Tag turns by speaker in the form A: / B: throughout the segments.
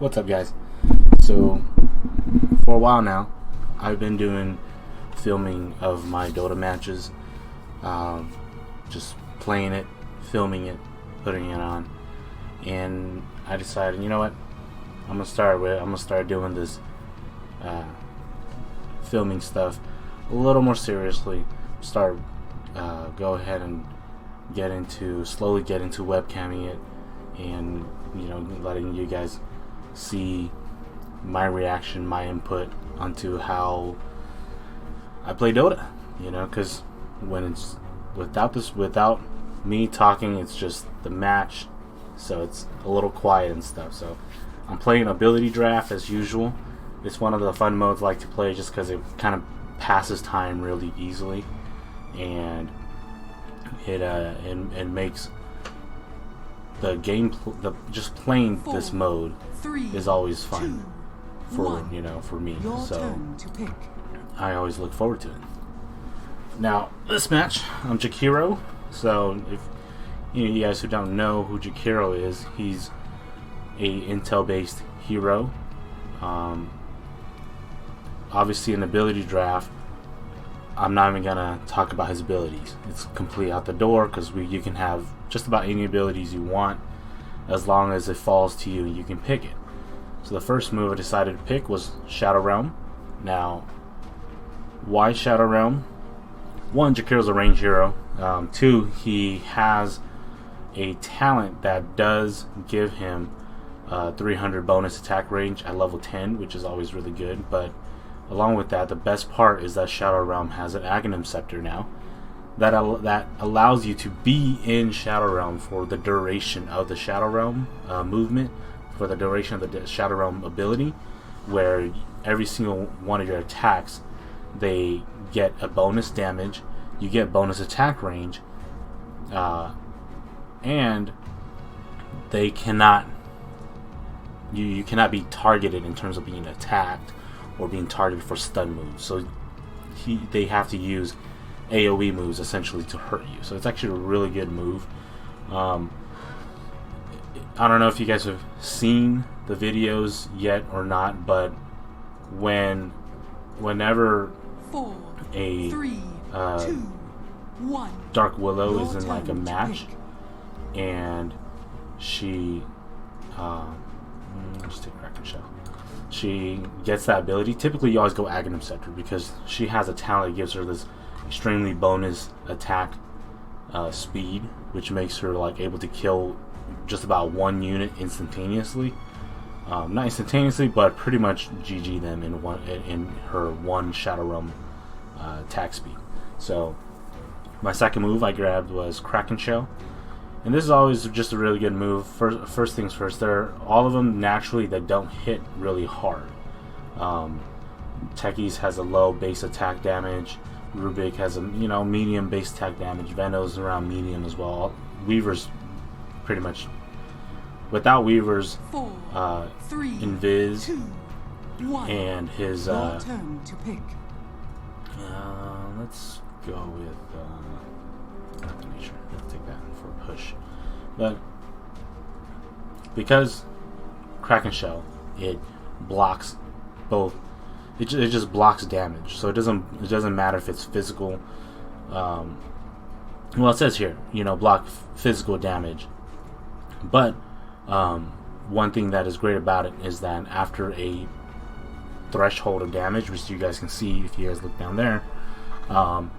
A: What's up, guys? So, for a while now, I've been doing filming of my Dota matches, just playing it, filming it, putting it on, and I decided, you know what, I'm gonna start doing this filming stuff a little more seriously. Go ahead and slowly get into webcamming it, and letting you guys see my reaction, my input onto how I play Dota. Because when it's without me talking, it's just the match, so it's a little quiet and stuff. So I'm playing ability draft as usual. It's one of the fun modes I like to play just because it kind of passes time really easily, and it makes the game just playing this mode is always fun for me. So I always look forward to it. Now this match, I'm Jakiro. So if you guys who don't know who Jakiro is, he's a Intel-based hero. Obviously, an ability draft, I'm not even gonna talk about his abilities. It's completely out the door because you can have just about any abilities you want as long as it falls to you and you can pick it. So the first move I decided to pick was Shadow Realm. Now, why Shadow Realm? One, Jakiro's a range hero. Two, he has a talent that does give him 300 bonus attack range at level 10, which is always really good. But along with that, the best part is that Shadow Realm has an Aghanim Scepter now that allows you to be in Shadow Realm for the duration of the Shadow Realm movement, for the duration of the Shadow Realm ability, where every single one of your attacks, they get a bonus damage, you get bonus attack range, and they cannot you cannot be targeted in terms of being attacked or being targeted for stun moves. So they have to use AoE moves essentially to hurt you. So it's actually a really good move. I don't know if you guys have seen the videos yet or not, but whenever a Dark Willow is in like a match and she just take Kraken Shell, she gets that ability. Typically you always go Aghanim Scepter because she has a talent that gives her this extremely bonus attack speed, which makes her like able to kill just about one unit instantaneously. Not instantaneously, but pretty much GG them in her one Shadow Realm attack speed. So my second move I grabbed was Kraken Shell, and this is always just a really good move. First things first, all of them naturally that don't hit really hard. Techies has a low base attack damage. Rubik has a medium base attack damage. Venos around medium as well. Weaver's pretty much without Weaver's Invis and his
B: turn to pick.
A: Let's go with Nature. Let's take that for a push. But because Kraken Shell, it blocks both. It just blocks damage, so it doesn't matter if it's physical. Well, it says here, block physical damage. But one thing that is great about it is that after a threshold of damage, which you guys can see if you guys look down there, about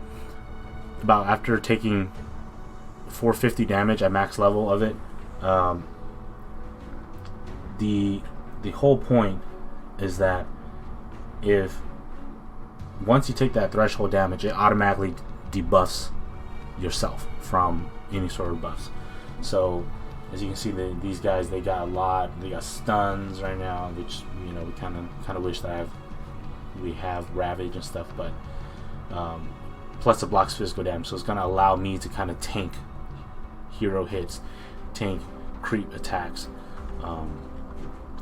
A: after taking 450 damage at max level of it, the whole point is that if once you take that threshold damage, it automatically debuffs yourself from any sort of buffs. So as you can see, these guys, they got a lot. They got stuns right now, which we kind of wish that we have Ravage and stuff, but plus it blocks physical damage, so it's gonna allow me to kind of tank hero hits, tank creep attacks,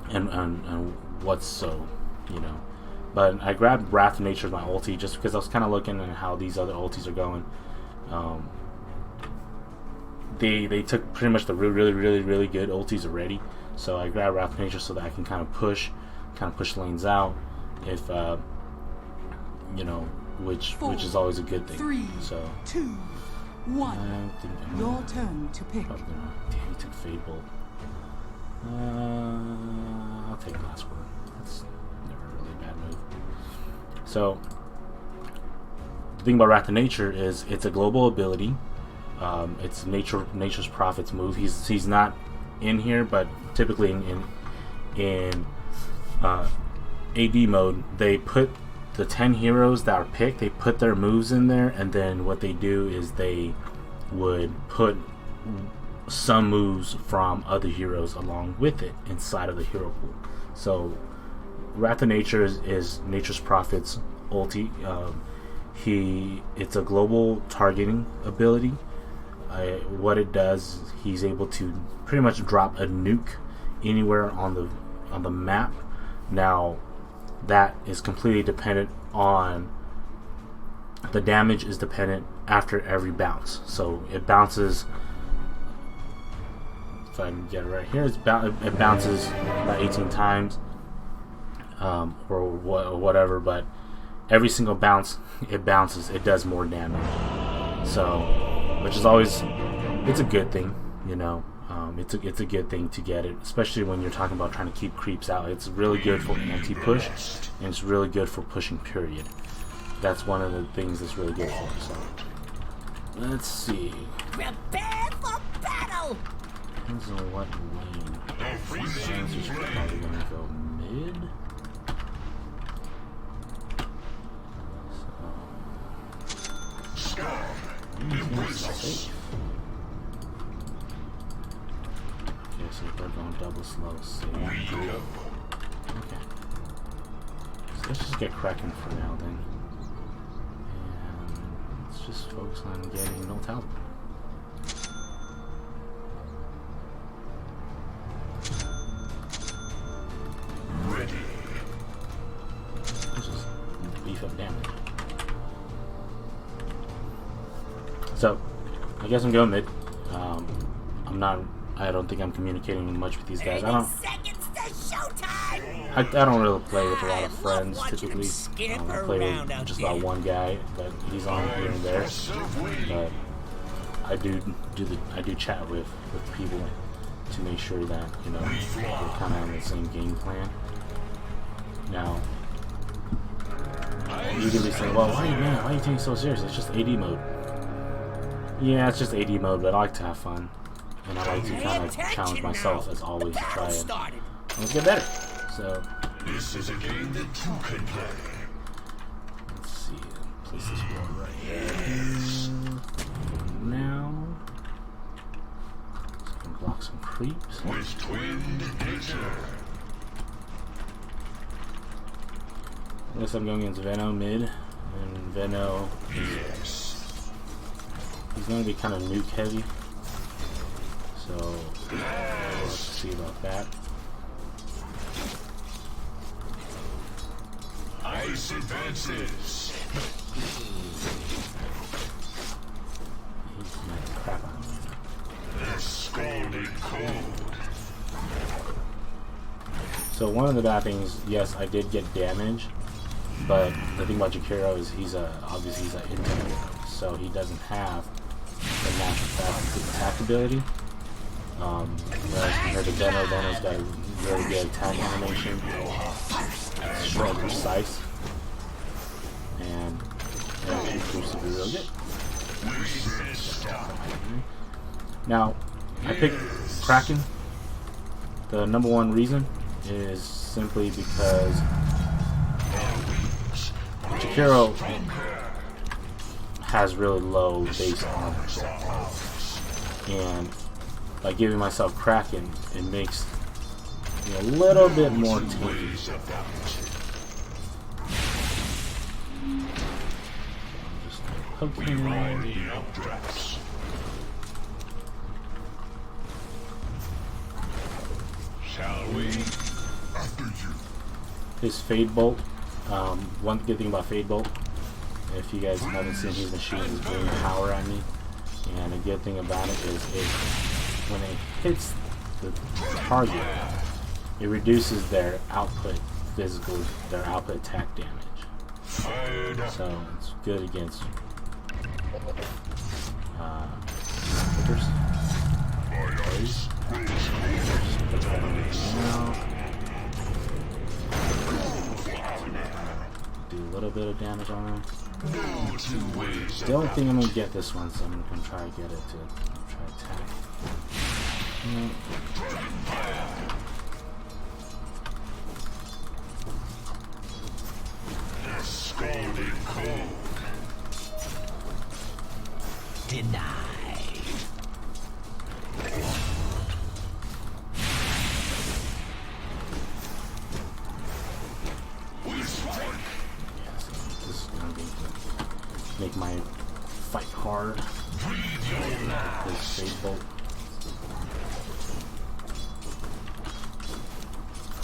A: and what's so. But I grabbed Wrath of Nature as my ulti just because I was kind of looking at how these other ultis are going. They took pretty much the really good ultis already, So I grab Wrath of Nature so that I can kind of push lanes out, if you know, which is always a good thing.
B: 3,
A: so
B: 2, 1.
A: I think
B: Your turn to pick.
A: Damn, he took Fade Bolt. I'll take Last Word. That's never really a bad move. So the thing about Wrath of Nature is it's a global ability. It's Nature's Prophet's move. He's not in here, but typically in AD mode, they put the 10 heroes that are picked, they put their moves in there, and then what they do is they would put some moves from other heroes along with it inside of the hero pool. So Wrath of Nature is Nature's Prophet's ulti. It's a global targeting ability. What it does, he's able to pretty much drop a nuke anywhere on the map. Now that is completely dependent on the damage is dependent after every bounce. So it bounces, if I can get it right here, it bounces about 18 times or whatever, but every single bounce it bounces, it does more damage. So, which is always, it's a good thing, you know. It's a good thing to get it, especially when you're talking about trying to keep creeps out. It's really good for anti-push, and it's really good for pushing period. That's one of the things that's really good for it. So, let's see.
C: Prepare for battle!
A: Depends on what lane. He's probably gonna go mid. So, he's gonna safe. Okay, so they're going double slow. Okay. So let's just get cracking for now then. And let's just focus on getting no talent.
D: Ready.
A: Let's just beef up damage. So, I guess I'm going mid. I don't think I'm communicating much with these guys. I don't really play with a lot of friends typically. I play with just about one guy, but he's on here and there. But I do chat with people to make sure that, you know, we're kind of on the same game plan. Now, you can be saying, well, why are you taking it so serious? It's just AD mode. Yeah, it's just AD mode, but I like to have fun. And I like to kind of challenge myself, as always, to try and let's get better. So,
D: This is a game that two can play.
A: let's see. Place this one right here. Now, so I can block some creeps.
D: With twinned nature.
A: I guess I'm going against Veno mid, and Veno he's going to be kind of nuke heavy. So, let's see about that.
D: Ice advances.
A: He's gonna crap on me.
D: They're scalding cold.
A: So one of the bad things, yes, I did get damage, but the thing about Jakiro is obviously he's an intimidator, so he doesn't have the natural fast attack ability. Whereas compared to Veno, Veno's got a really good attack animation. It's short and precise. And it actually proves to be real good. Now, I picked Kraken. The number one reason is simply because Jakiro has really low base armor. And by giving myself Kraken, it makes me a little bit more tanky.
D: Shall we? After you.
A: His Fade Bolt. One good thing about Fade Bolt, if you guys haven't seen, he's been shooting his green power at me. And the good thing about it is when it hits the target, it reduces their output their output attack damage. So it's good against hitters. Do a little bit of damage on them. Don't think I'm gonna get this one, so I'm gonna try to get it to try attack.
D: Scalding cold.
C: Denied.
D: We strike.
A: Yes, this is gonna be make my fight hard. This shade bolt.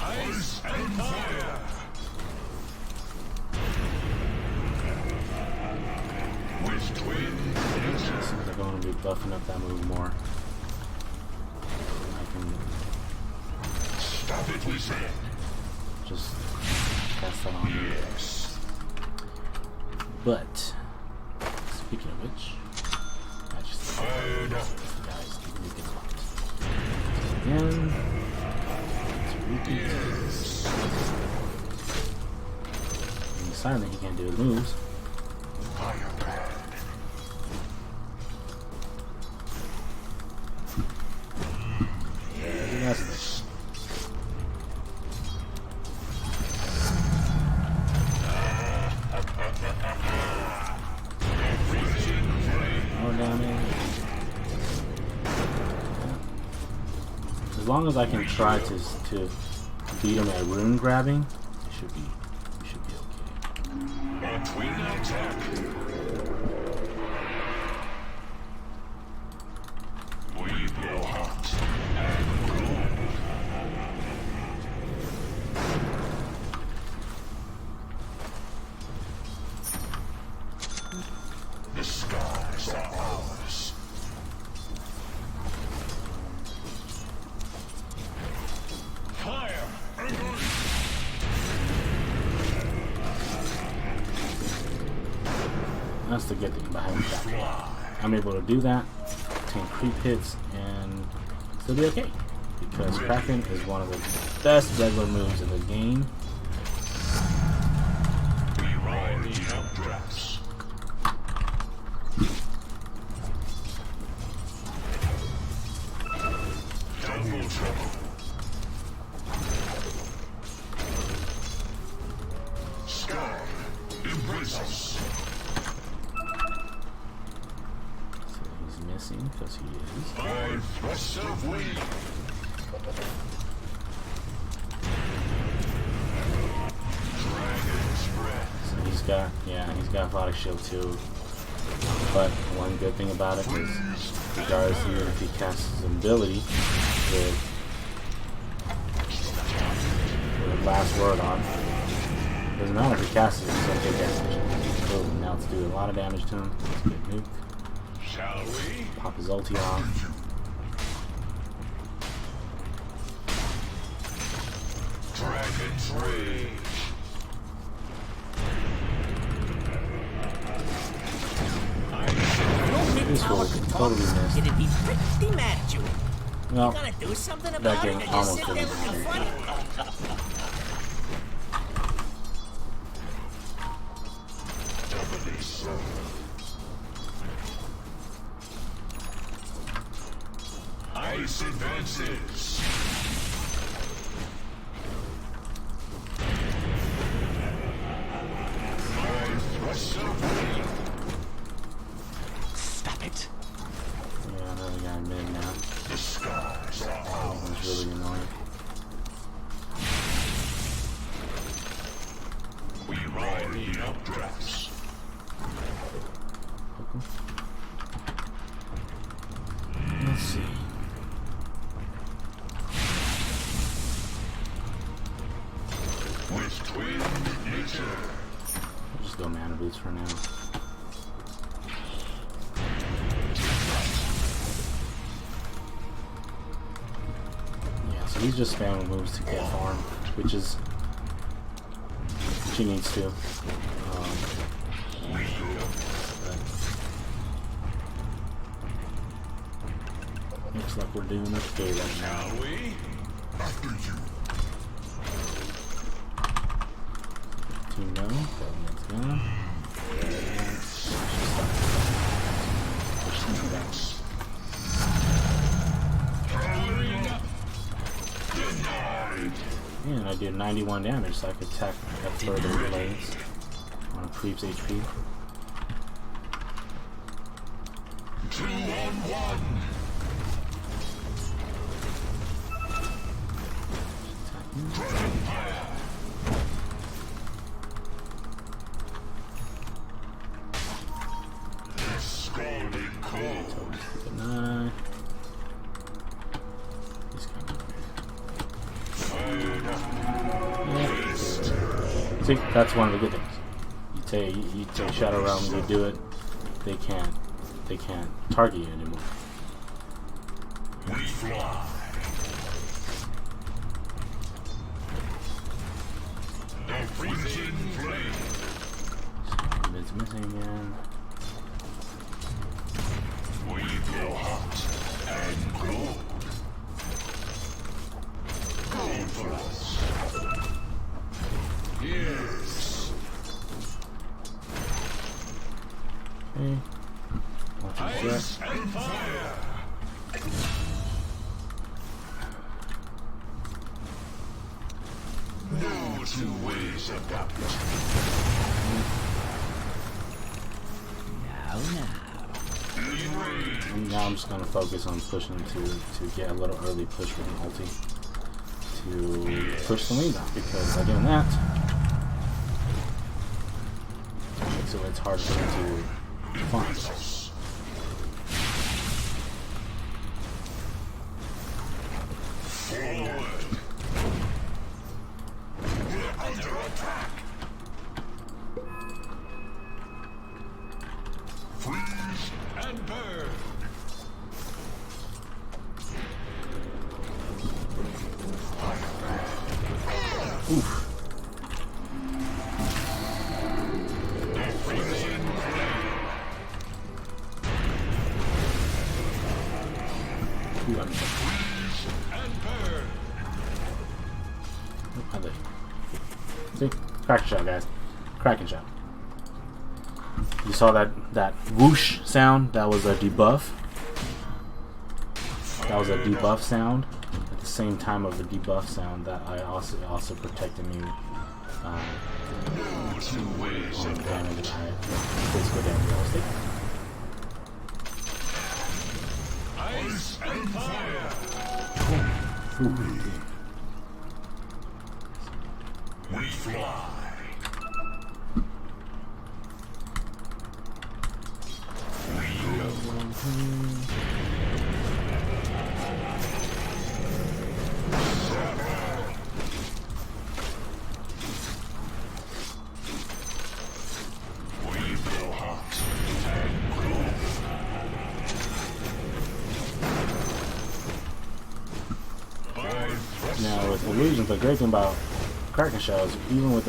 D: Ice and fire. With twin
A: Seems like I'm gonna be buffing up that move more. I can
D: stop it, we said.
A: just cast that on you. But speaking of which, I just
D: Fired up.
A: guys keep making hot. Again, let's repeat. And he's silent, he can't do his moves.
D: Fire pad.
A: Yeah, he has this. More damage. As long as I can try to beat him at rune grabbing, it should be okay.
D: A twin attack. We blow hot and cold. The skies are ours. Fire and ice.
A: That's the good thing about having that. I'm able to do that, 10 creep hits, and still be okay. Because Kraken is one of the best regular moves in the game.
D: We ride the updrafts. Double trouble. Sky, embrace us.
A: So he's missing because he is.
D: 5 thrusts of wind. Dragon's breath.
A: So he's got a lot of shield too. But one good thing about it is, regardless even if he casts his ability with last word on, doesn't matter if he casts it, he's gonna take damage. So now let's do a lot of damage to him. Let's get nuke.
D: Shall we?
A: Pop his ulti off.
D: Dragon's rage.
A: This
C: Tower
A: will
C: could talk.
A: totally miss.
C: It'd be pretty mad at you.
A: Well,
C: Gonna do something
A: that
C: about it,
A: game
C: or just
A: almost
C: sit there
A: didn't
C: looking
A: matter.
C: funny?
D: Doubly so. Ice advances. Five thrusts of wind.
C: Stop it.
A: Yeah, another guy mid now.
D: The skies are
A: It's
D: ours.
A: really annoying.
D: We ride the updrafts.
A: Hook him. Let's see.
D: With twin nature.
A: I'll just go mana boots for now. He's just spamming moves to get farm, which he needs to. Looks like we're doing okay right now. Team go. Let's go. Push them down. And I did 91 damage, so I could attack at further lanes on a creep's HP.
D: 2-on-1. Scalding cold.
A: Good night. He's coming. See, that's one of the good things. You take Shadow Realm, you do it. They can't target you anymore.
D: We fly. The freezing flame.
A: It's missing again.
D: We go hot and cold. Go for us. Yes.
A: Okay. Watch his jet.
D: Ice and fire. No two ways about it.
A: And now I'm just gonna focus on pushing to get a little early push with an ulti to push the lane down, because by doing that, it makes it hard for them to farm.
D: Forward. We're under attack. Freeze and burn.
A: Oof.
D: The freezing flame.
A: Ooh, I'm
D: Freeze and burn.
A: See? Kraken shot, guys. Kraken shot. You saw that whoosh sound? That was a debuff. That was a debuff sound. At the same time of the debuff sound, that I also protected me
D: No two ways
A: on
D: about
A: damage.
D: it.
A: Physical damage I was taking.
D: Ice and fire. We fly. We go hot and cold.
A: Now with illusions, the great thing about Kraken shells, even with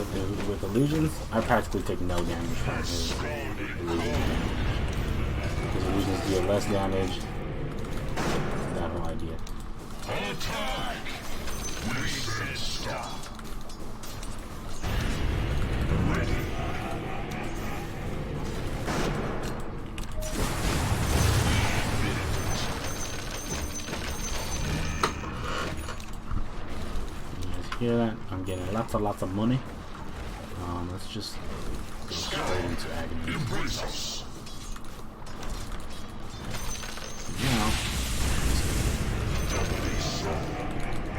A: illusions, I practically take no damage from his illusions. Because illusions deal less damage. That whole idea.
D: Attack. We say stop. Ready.
A: You guys hear that? I'm getting lots of money. Let's just go straight into agony.
D: Embrace us.
A: Now,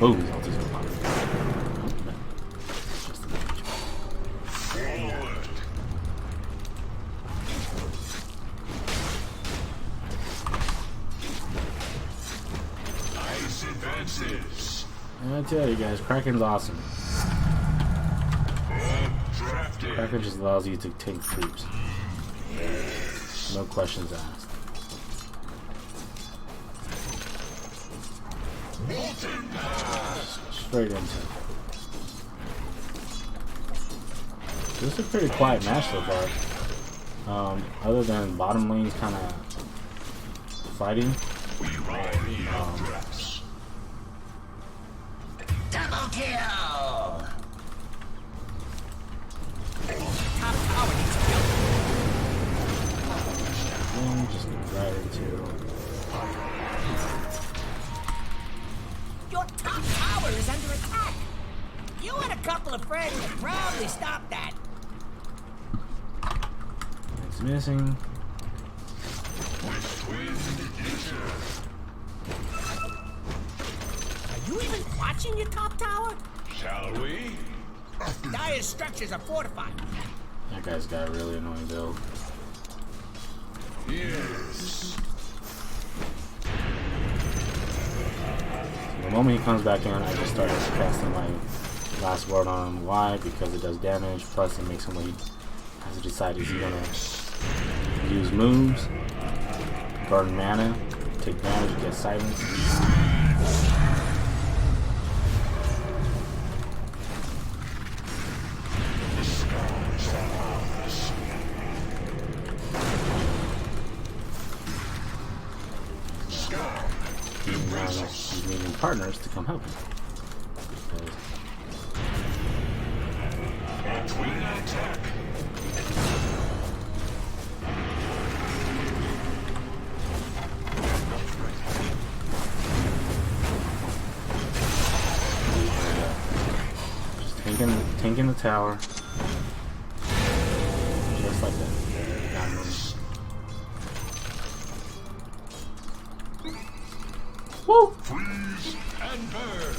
A: oh, his ulti's are popping. Just the damage.
D: Forward. Ice advances.
A: And I tell you guys, Kraken's awesome.
D: Drafted.
A: Kraken just allows you to take creeps. No questions asked.
D: Molten pass.
A: straight into it. This is a pretty quiet match so far. Other than bottom lanes kind of fighting.
C: Double kill! Top tower needs building.
A: Just right into.
C: Your top tower is under attack. You and a couple of friends would probably stop that.
A: It's missing.
C: Are you even watching your top tower?
D: Shall we?
C: Dire's structures are fortified.
A: That guy's got a really annoying build.
D: Yes.
A: The moment he comes back in, I just start casting my last word on him. Why? Because it does damage, plus it makes him wait. Has to decide is he gonna use moves, burn mana, take damage, get silence. He's needing partners to come help him.
D: Twin attack.
A: Just tanking the tower. Just like that. Got him. Woo!
D: Freeze and burn.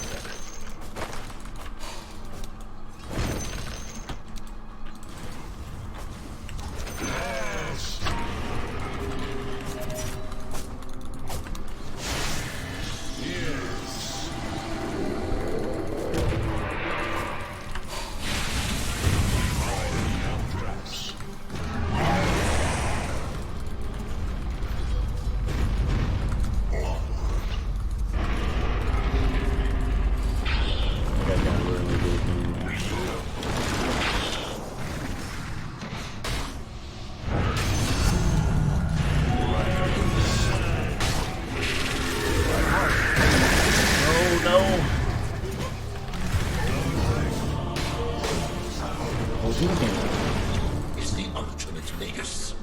E: Is the ultimate Vegas.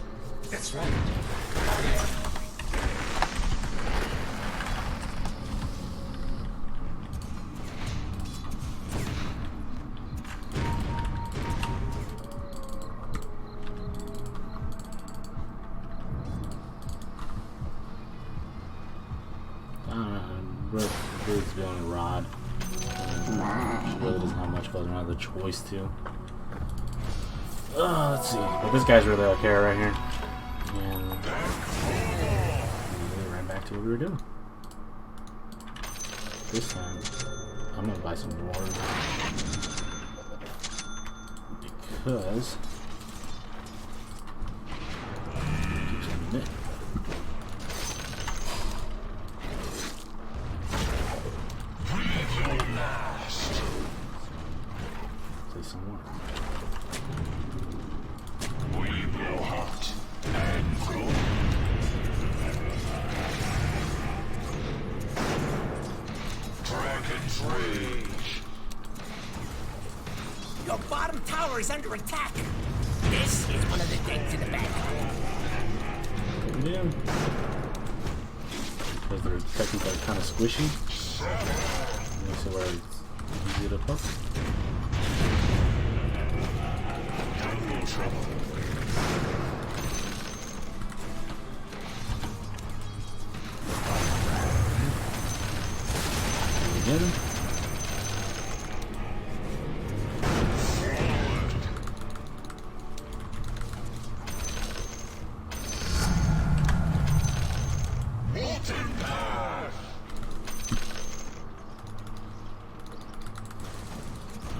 E: That's right.
A: Brute's building a rod. Really doesn't have much of another choice to. Let's see. But this guy's really okay right here. And we ran back to what we were doing. This time, I'm gonna buy some more. Because play some more.
D: We blow hot and cold. Dragon's rage.
C: Your bottom tower is under attack. This is one of the things in the back.
A: Put it in. Because they're technically kind of squishy. Makes it where it's easy to poke. Again.
D: Molten path.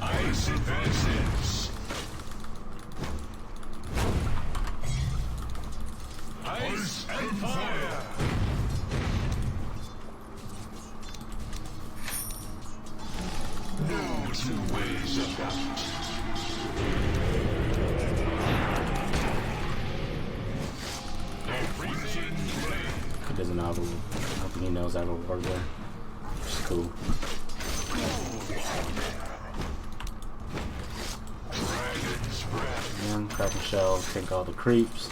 D: Ice advances. Ice and fire.
A: He doesn't know how to, I don't think he knows how to work there. Which is cool. And Kraken Shell, take all the creeps.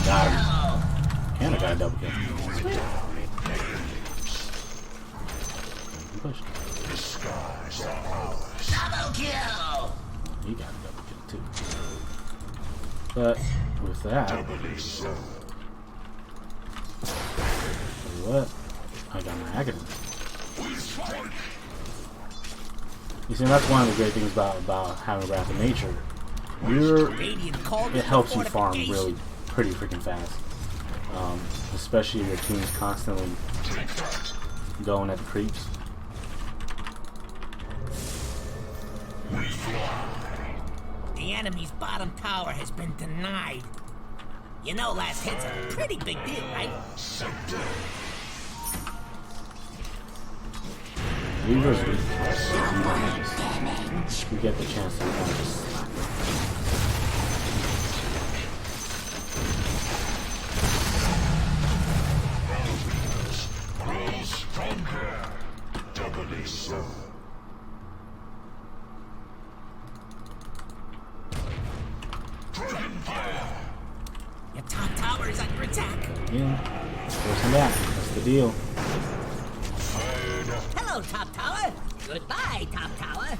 A: Got him. And I got a double kill. Push.
C: Double kill!
A: He got a double kill too. But with that, what? I got my Aghanim. You see, that's one of the great things about having Wrath of Nature. It helps you farm really pretty freaking fast. Especially if your team's constantly going at the creeps.
C: The enemy's bottom tower has been denied. You know last hit's a pretty big deal, right?
A: We get the chance to kind of just slap it.
D: Doubly so.
C: Your top tower is under attack.
A: Yeah, force him back. That's the deal.
C: Hello, top tower. Goodbye, top tower.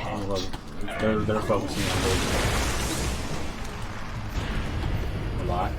A: Oh, well, they're focusing on those a lot.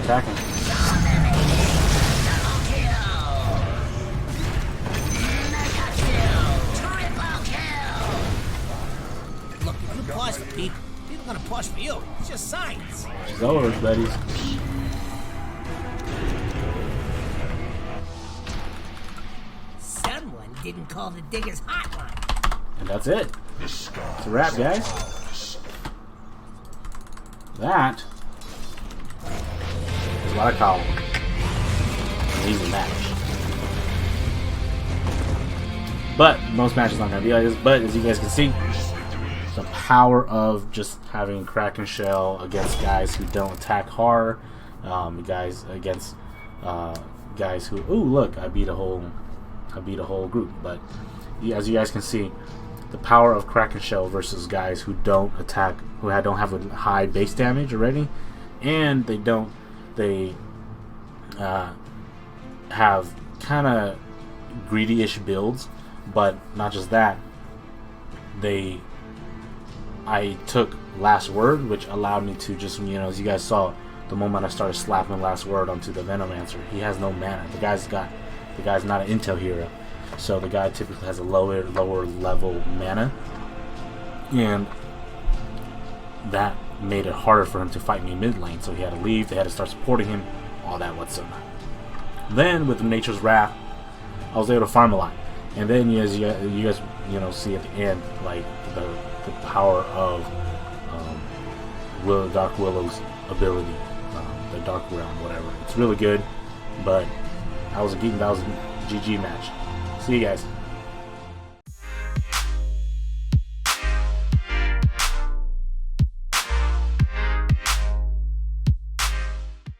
A: Attacking.
C: Look, if you pause for people are gonna pause for you. It's just science.
A: It's over, buddies.
C: Someone didn't call the diggers hotline.
A: And that's it. It's a wrap, guys. That is what I call an easy match. But most matches aren't going to be like this. But as you guys can see, the power of just having Kraken Shell against guys who don't attack hard, guys against guys who, ooh, look, I beat a whole group. But as you guys can see, the power of Kraken Shell versus guys who don't attack, who don't have a high base damage already, and they have kind of greedy-ish builds. But not just that, I took Last Word, which allowed me to just, as you guys saw, the moment I started slapping Last Word onto the Venomancer, he has no mana. The guy's not an intel hero, so the guy typically has a lower level mana, and that made it harder for him to fight me mid lane. So he had to leave. They had to start supporting him, all that whatsoever. Then with Nature's Wrath, I was able to farm a lot. And then as you guys see at the end, like the power of Dark Willow's ability, the Dark Realm, whatever. It's really good, but that was a GG match. See you guys.